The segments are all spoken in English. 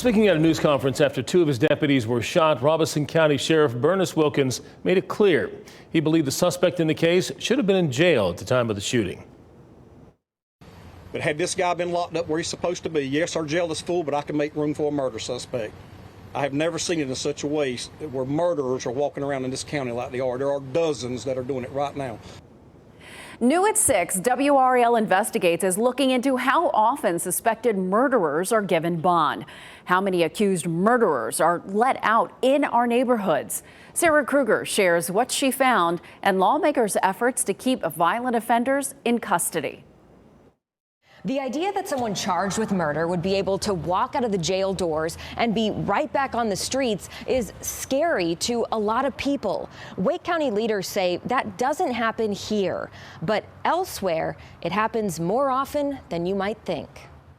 Speaking at a news conference after two of his deputies were shot, Robeson County Sheriff Bernice Wilkins made it clear he believed the suspect in the case should have been in jail at the time of the shooting. But had this guy been locked up where he's supposed to be, yes, our jail is full, but I can make room for a murder suspect. I have never seen it in such a way where murderers are walking around in this county like they are. There are dozens that are doing it right now. New at 6, WRAL Investigates is looking into how often suspected murderers are given bond. How many accused murderers are let out in our neighborhoods. Sarah Kruger shares what she found and lawmakers' efforts to keep violent offenders in custody. The idea that someone charged with murder would be able to walk out of the jail doors and be right back on the streets is scary to a lot of people. Wake County leaders say that doesn't happen here, but elsewhere it happens more often than you might think.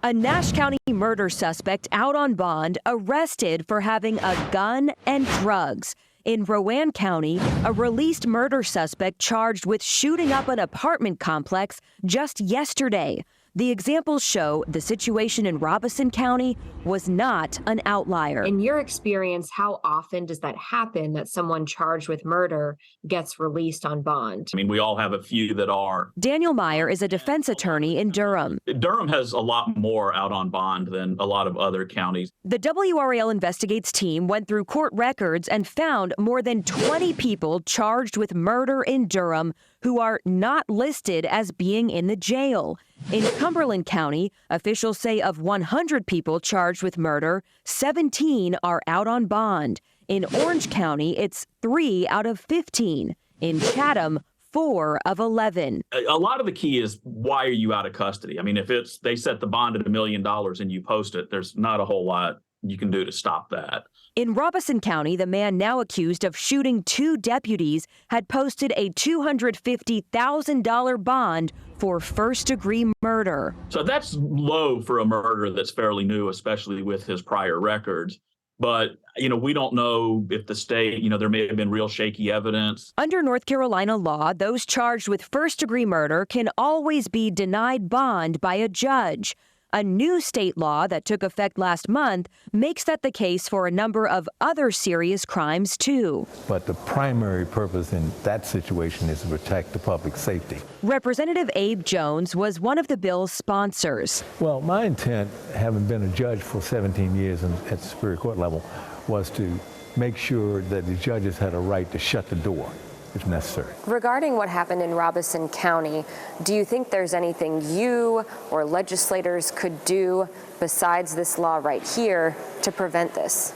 A Nash County murder suspect out on bond arrested for having a gun and drugs. In Rowan County, a released murder suspect charged with shooting up an apartment complex just yesterday. The examples show the situation in Robeson County was not an outlier. In your experience, how often does that happen, that someone charged with murder gets released on bond? I mean, we all have a few that are. Daniel Meier is a defense attorney in Durham. Durham has a lot more out on bond than a lot of other counties. The WRAL Investigates team went through court records and found more than 20 people charged with murder in Durham who are not listed as being in the jail. In Cumberland County, officials say of 100 people charged with murder, 17 are out on bond. In Orange County, it's 3 out of 15. In Chatham, 4 of 11. A lot of the key is, why are you out of custody? I mean, if they set the bond at $1 million and you post it, there's not a whole lot you can do to stop that. In Robeson County, the man now accused of shooting 2 deputies had posted a $250,000 bond for first-degree murder. So that's low for a murder that's fairly new, especially with his prior records. But, we don't know if the state, there may have been real shaky evidence. Under North Carolina law, those charged with first-degree murder can always be denied bond by a judge. A new state law that took effect last month makes that the case for a number of other serious crimes, too. But the primary purpose in that situation is to protect the public safety. Representative Abe Jones was one of the bill's sponsors. Well, my intent, having been a judge for 17 years at the Superior Court level, was to make sure that the judges had a right to shut the door if necessary. Regarding what happened in Robeson County, do you think there's anything you or legislators could do besides this law right here to prevent this?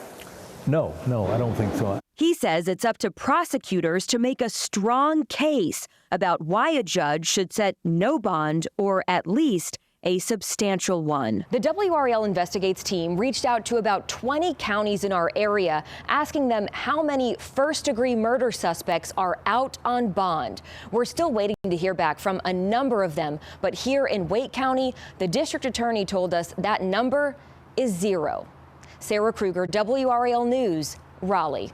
No, I don't think so. He says it's up to prosecutors to make a strong case about why a judge should set no bond, or at least a substantial one. The WRAL Investigates team reached out to about 20 counties in our area, asking them how many first-degree murder suspects are out on bond. We're still waiting to hear back from a number of them, but here in Wake County, the district attorney told us that number is 0. Sarah Kruger, WRAL News, Raleigh.